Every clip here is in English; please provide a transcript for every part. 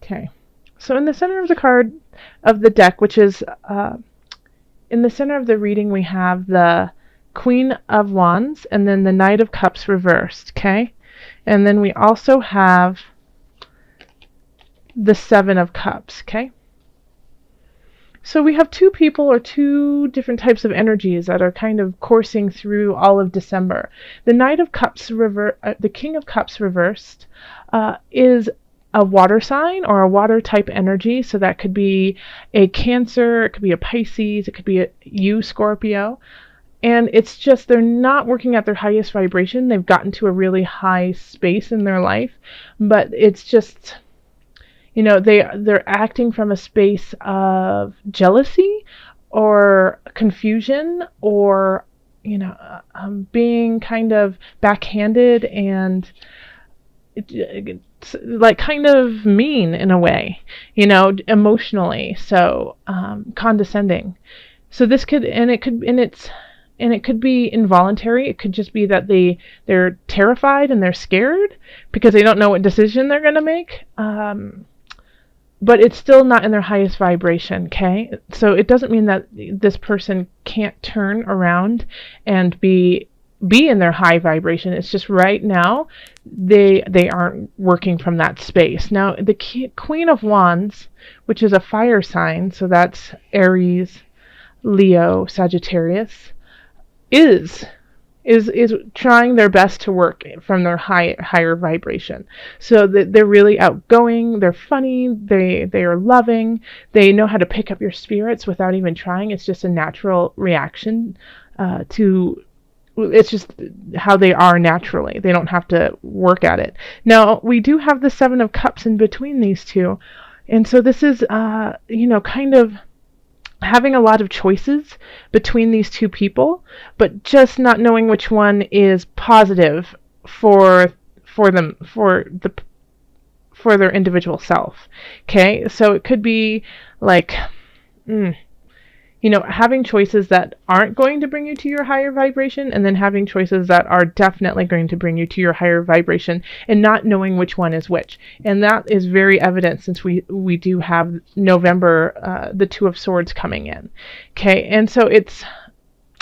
Okay. So in the center of the card of the deck, which is in the center of the reading, we have the Queen of Wands and then the Knight of Cups reversed, okay? And then we also have the Seven of Cups, okay? So we have two people or two different types of energies that are kind of coursing through all of December. The Knight of Cups the King of Cups reversed is a water sign or a water type energy. So that could be a Cancer, it could be a Pisces, it could be you, Scorpio. And it's just they're not working at their highest vibration. They've gotten to a really high space in their life, but it's just, you know, they're acting from a space of jealousy or confusion or, you know, being kind of backhanded and like kind of mean in a way, you know, emotionally. So condescending. So this could, and it could be involuntary. It could just be that they're terrified and they're scared because they don't know what decision they're going to make. But it's still not in their highest vibration, okay? So it doesn't mean that this person can't turn around and be in their high vibration. It's just right now they aren't working from that space. Now, the Queen of Wands, which is a fire sign, so that's Aries, Leo, Sagittarius, is trying their best to work from their higher vibration. So they're really outgoing, they're funny, they are loving, they know how to pick up your spirits without even trying. It's just a natural reaction it's just how they are naturally. They don't have to work at it. Now, we do have the Seven of Cups in between these two. And so this is, you know, kind of having a lot of choices between these two people, but just not knowing which one is positive for them, for their individual self. Okay, so it could be like, you know, having choices that aren't going to bring you to your higher vibration, and then having choices that are definitely going to bring you to your higher vibration, and not knowing which one is which. And that is very evident since we do have November, the Two of Swords coming in. Okay, and so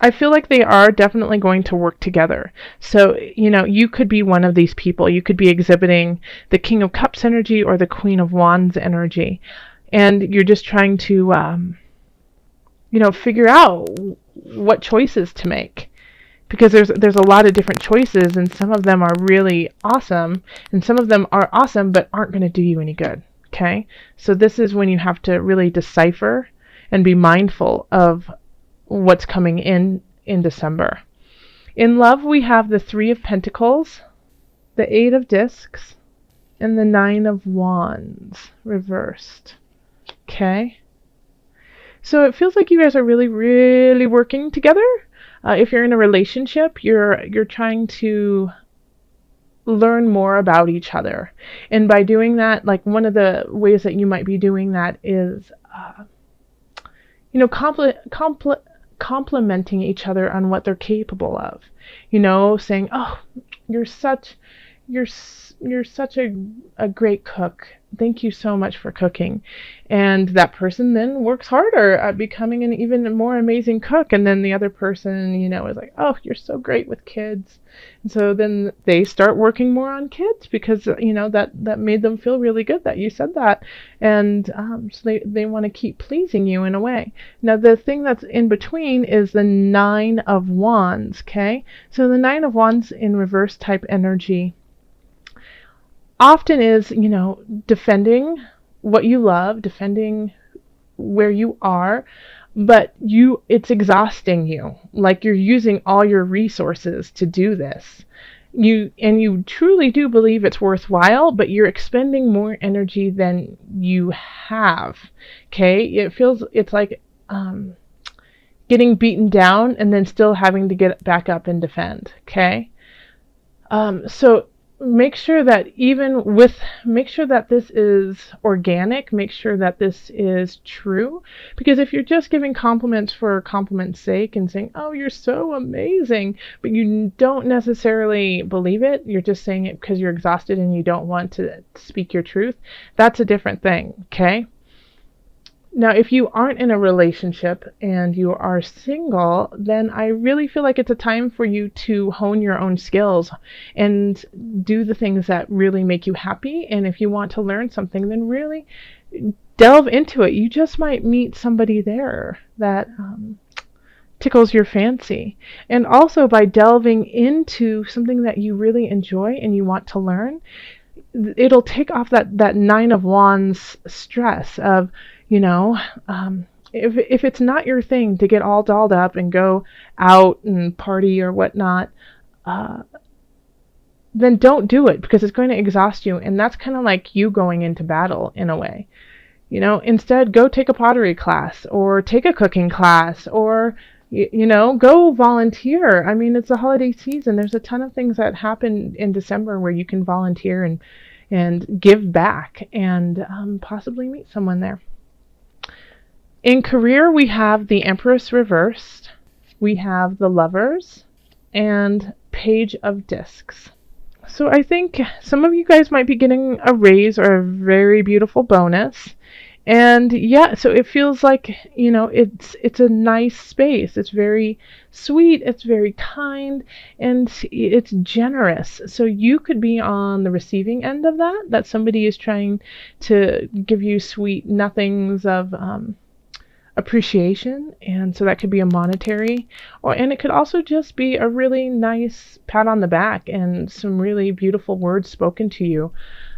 I feel like they are definitely going to work together. So, you know, you could be one of these people. You could be exhibiting the King of Cups energy or the Queen of Wands energy. And you're just trying to, you know, figure out what choices to make, because there's a lot of different choices, and some of them are really awesome, and some of them are awesome but aren't going to do you any good. Okay, so this is when you have to really decipher and be mindful of what's coming in December. In love, we have the Three of Pentacles, the Eight of Discs, and the Nine of Wands reversed. Okay. So it feels like you guys are really, really working together. If you're in a relationship, you're trying to learn more about each other. And by doing that, like one of the ways that you might be doing that is, you know, complimenting each other on what they're capable of. You know, saying, "Oh, you're such a great cook. Thank you so much for cooking." And that person then works harder at becoming an even more amazing cook. And then the other person, you know, is like, "Oh, you're so great with kids." And so then they start working more on kids because, you know, that made them feel really good that you said that. And so they want to keep pleasing you in a way. Now, the thing that's in between is the Nine of Wands, okay? So the Nine of Wands in reverse type energy often is, you know, defending what you love, defending where you are, but it's exhausting you. Like you're using all your resources to do this. You truly do believe it's worthwhile, but you're expending more energy than you have. Okay? It's like getting beaten down and then still having to get back up and defend. Okay? So make sure that make sure that this is organic, make sure that this is true, because if you're just giving compliments for compliment's sake and saying, oh, you're so amazing, but you don't necessarily believe it, you're just saying it because you're exhausted and you don't want to speak your truth, that's a different thing, okay? Now, if you aren't in a relationship and you are single, then I really feel like it's a time for you to hone your own skills and do the things that really make you happy. And if you want to learn something, then really delve into it. You just might meet somebody there that tickles your fancy. And also, by delving into something that you really enjoy and you want to learn, it'll take off that Nine of Wands stress of, if it's not your thing to get all dolled up and go out and party or whatnot, then don't do it, because it's going to exhaust you. And that's kind of like you going into battle in a way. Instead, go take a pottery class or take a cooking class, or go volunteer. I mean, it's the holiday season. There's a ton of things that happen in December where you can volunteer and give back and possibly meet someone there. In career, we have the Empress reversed, we have the Lovers, and Page of Discs. So I think some of you guys might be getting a raise or a very beautiful bonus. And yeah, so it feels like, it's a nice space. It's very sweet, it's very kind, and it's generous. So you could be on the receiving end of that somebody is trying to give you sweet nothings of appreciation, and so that could be a monetary, and it could also just be a really nice pat on the back and some really beautiful words spoken to you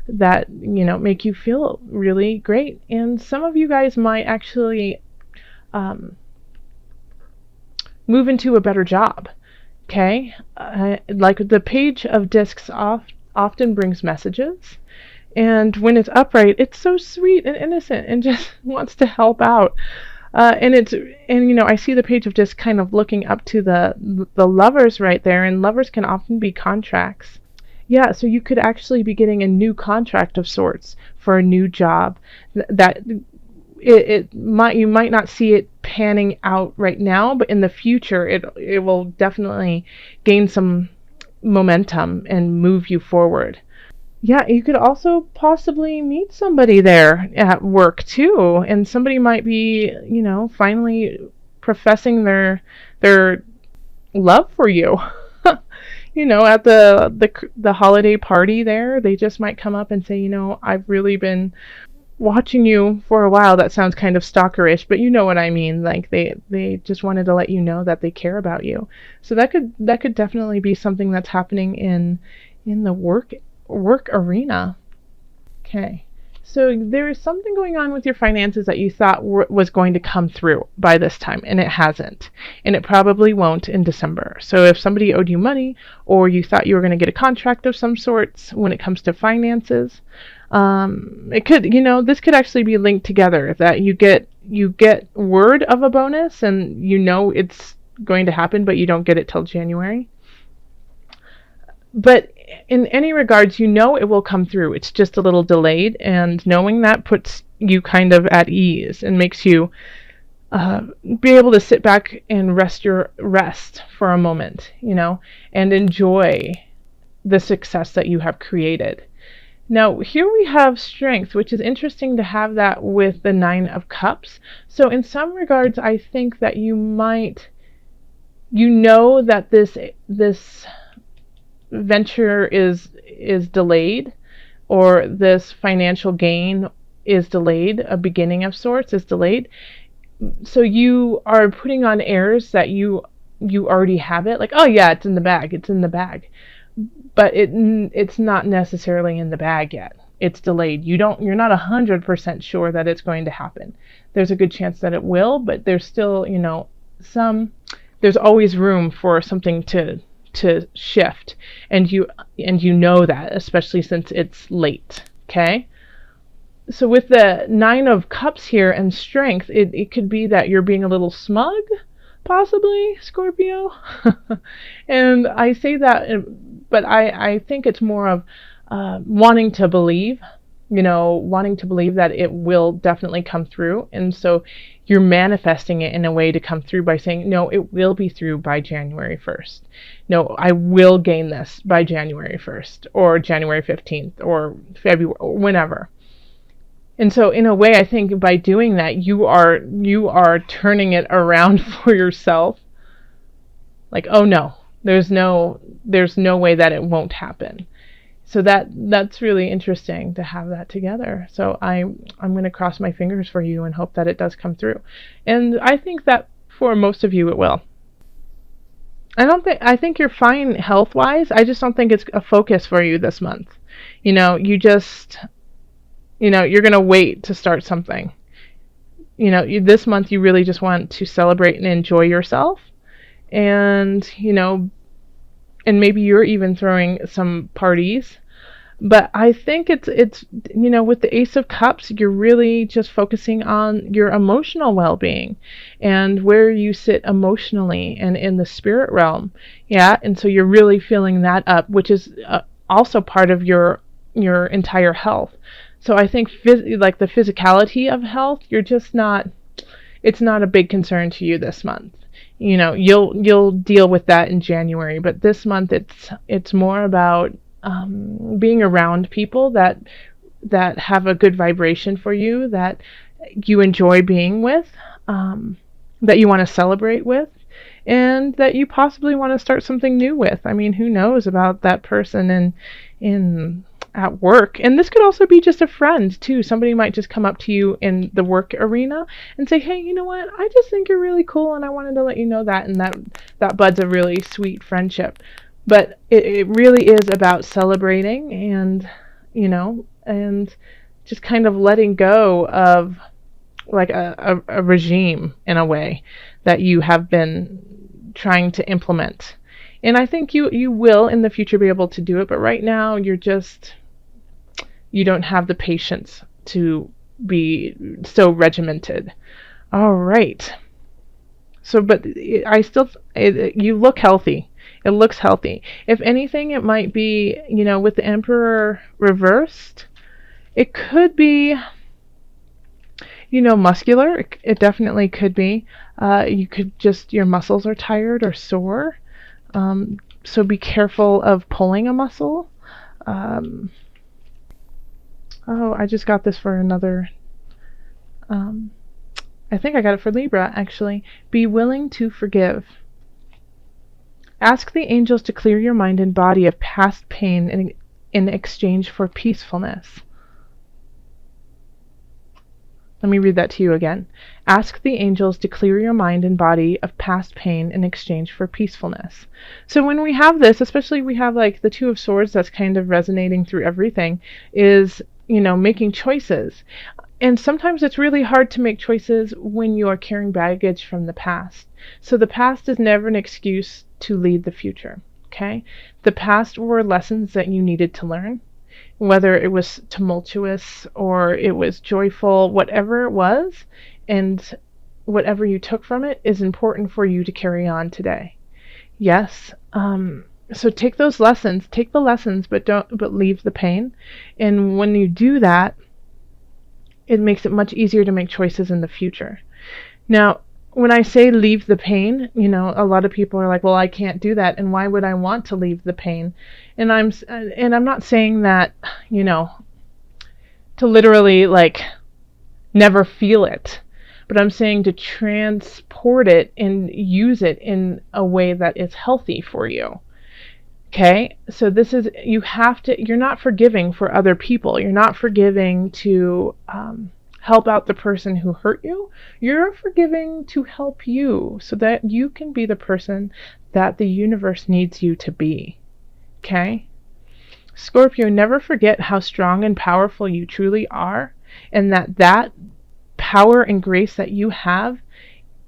that make you feel really great. And some of you guys might actually move into a better job. Okay, like the Page of Discs often brings messages, and when it's upright, it's so sweet and innocent and just wants to help out. And I see the Page of Discs kind of looking up to the Lovers right there, and Lovers can often be contracts. Yeah, so you could actually be getting a new contract of sorts for a new job. You might not see it panning out right now, but in the future it will definitely gain some momentum and move you forward. Yeah, you could also possibly meet somebody there at work too, and somebody might be, finally professing their love for you. At the holiday party there, they just might come up and say, I've really been watching you for a while. That sounds kind of stalkerish, but you know what I mean. Like they just wanted to let you know that they care about you. So that could definitely be something that's happening in the work arena. Okay, so there is something going on with your finances that you thought was going to come through by this time, and it hasn't, and it probably won't in December. So if somebody owed you money, or you thought you were going to get a contract of some sorts when it comes to finances, it could, this could actually be linked together, that you get word of a bonus and it's going to happen, but you don't get it till January. But in any regards, it will come through. It's just a little delayed, and knowing that puts you kind of at ease and makes you be able to sit back and rest for a moment, and enjoy the success that you have created. Now, here we have Strength, which is interesting to have that with the Nine of Cups. So in some regards, I think that you might, that this venture is delayed, or this financial gain is delayed, a beginning of sorts is delayed. So you are putting on airs that you already have it, like, oh yeah, it's in the bag, but it's not necessarily in the bag yet. It's delayed. You're not 100% sure that it's going to happen. There's a good chance that it will, but there's still, there's always room for something to shift, and you know that, especially since it's late. Okay, so with the Nine of Cups here and Strength, it could be that you're being a little smug, possibly, Scorpio. And I say that, but I think it's more of wanting to believe, wanting to believe that it will definitely come through. And so you're manifesting it in a way to come through by saying, no, it will be through by January 1st. No, I will gain this by January 1st or January 15th or February or whenever. And so in a way, I think by doing that, you are turning it around for yourself. Like, oh no, there's no way that it won't happen. So that's really interesting to have that together. So I'm going to cross my fingers for you and hope that it does come through. And I think that for most of you it will. I think you're fine health-wise. I just don't think it's a focus for you this month. You're going to wait to start something. This month you really just want to celebrate and enjoy yourself. And, and maybe you're even throwing some parties. But I think it's with the Ace of Cups, you're really just focusing on your emotional well-being and where you sit emotionally and in the spirit realm. Yeah, and so you're really feeling that up, which is also part of your entire health. So I think like the physicality of health, it's not a big concern to you this month. You'll deal with that in January, but this month it's more about being around people that have a good vibration for you, that you enjoy being with, that you want to celebrate with, and that you possibly want to start something new with. I mean, who knows about that person in at work. And this could also be just a friend too. Somebody might just come up to you in the work arena and say, hey, you know what, I just think you're really cool and I wanted to let you know that, and that buds a really sweet friendship. But it really is about celebrating and and just kind of letting go of like a regime in a way that you have been trying to implement. And I think you will in the future be able to do it, but right now you don't have the patience to be so regimented. All right. So, but you look healthy. It looks healthy. If anything, it might be, with the Emperor reversed, it could be, muscular. It definitely could be. You could your muscles are tired or sore. So be careful of pulling a muscle. I just got this for another, I think I got it for Libra, actually. Be willing to forgive. Ask the angels to clear your mind and body of past pain in exchange for peacefulness. Let me read that to you again. Ask the angels to clear your mind and body of past pain in exchange for peacefulness. So when we have this, especially we have like the Two of Swords that's kind of resonating through everything, is, making choices. And sometimes it's really hard to make choices when you are carrying baggage from the past. So the past is never an excuse to lead the future, okay? The past were lessons that you needed to learn, whether it was tumultuous or it was joyful, whatever it was, and whatever you took from it is important for you to carry on today. Yes, so take the lessons, but leave the pain. And when you do that, it makes it much easier to make choices in the future. Now, when I say leave the pain, a lot of people are like, well, I can't do that, and why would I want to leave the pain? And I'm not saying that, to literally like never feel it, but I'm saying to transport it and use it in a way that is healthy for you. Okay? So you're not forgiving for other people. You're not forgiving to help out the person who hurt you. You're forgiving to help you so that you can be the person that the universe needs you to be. Okay? Scorpio, never forget how strong and powerful you truly are, and that power and grace that you have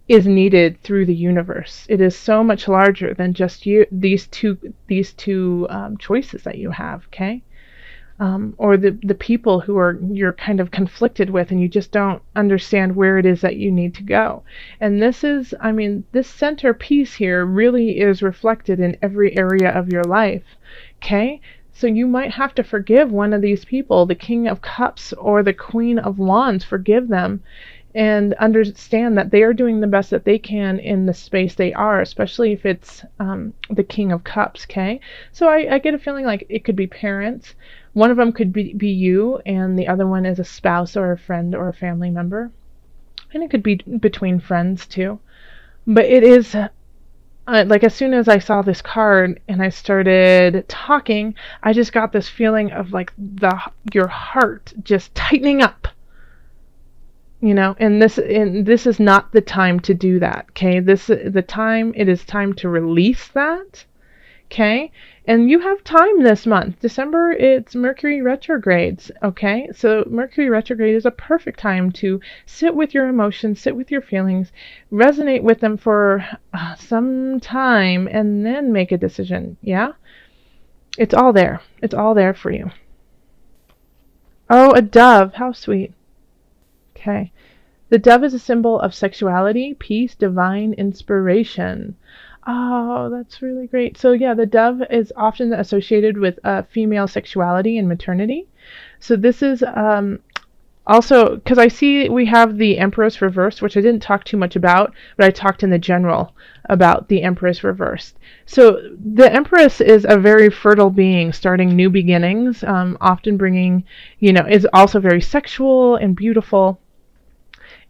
is needed through the universe. It is so much larger than just these two choices that you have. Okay? or the people who are you're kind of conflicted with, and you just don't understand where it is that you need to go. And this is, I mean, this centerpiece here really is reflected in every area of your life. Okay? So you might have to forgive one of these people, the King of Cups or the Queen of Wands. Forgive them and understand that they are doing the best that they can in the space they are, especially if it's the King of Cups, okay? So I get a feeling like it could be parents. One of them could be you, and the other one is a spouse or a friend or a family member. And it could be between friends too. But it is, like, as soon as I saw this card and I started talking, I just got this feeling of like your heart just tightening up. You know, and this is not the time to do that, okay? It is time to release that, okay? And you have time this month. December, it's Mercury retrogrades, okay? So Mercury retrograde is a perfect time to sit with your emotions, sit with your feelings, resonate with them for some time, and then make a decision, yeah? It's all there. It's all there for you. Oh, a dove. How sweet. Okay. The dove is a symbol of sexuality, peace, divine inspiration. Oh, that's really great. So yeah, the dove is often associated with female sexuality and maternity. So this is also, because I see we have the Empress reversed, which I didn't talk too much about, but I talked in the general about the Empress reversed. So the Empress is a very fertile being, starting new beginnings, often bringing, is also very sexual and beautiful,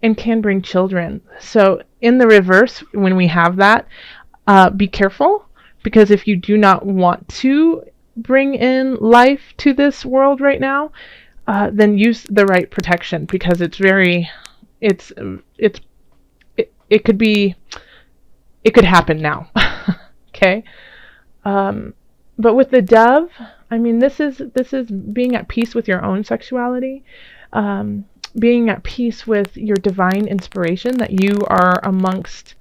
and can bring children. So in the reverse, when we have that, be careful, because if you do not want to bring in life to this world right now, then use the right protection, because it could happen now. Okay. But with the dove, I mean, this is being at peace with your own sexuality, being at peace with your divine inspiration, that you are amongst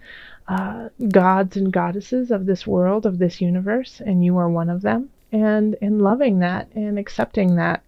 gods and goddesses of this world, of this universe, and you are one of them, and loving that and accepting that,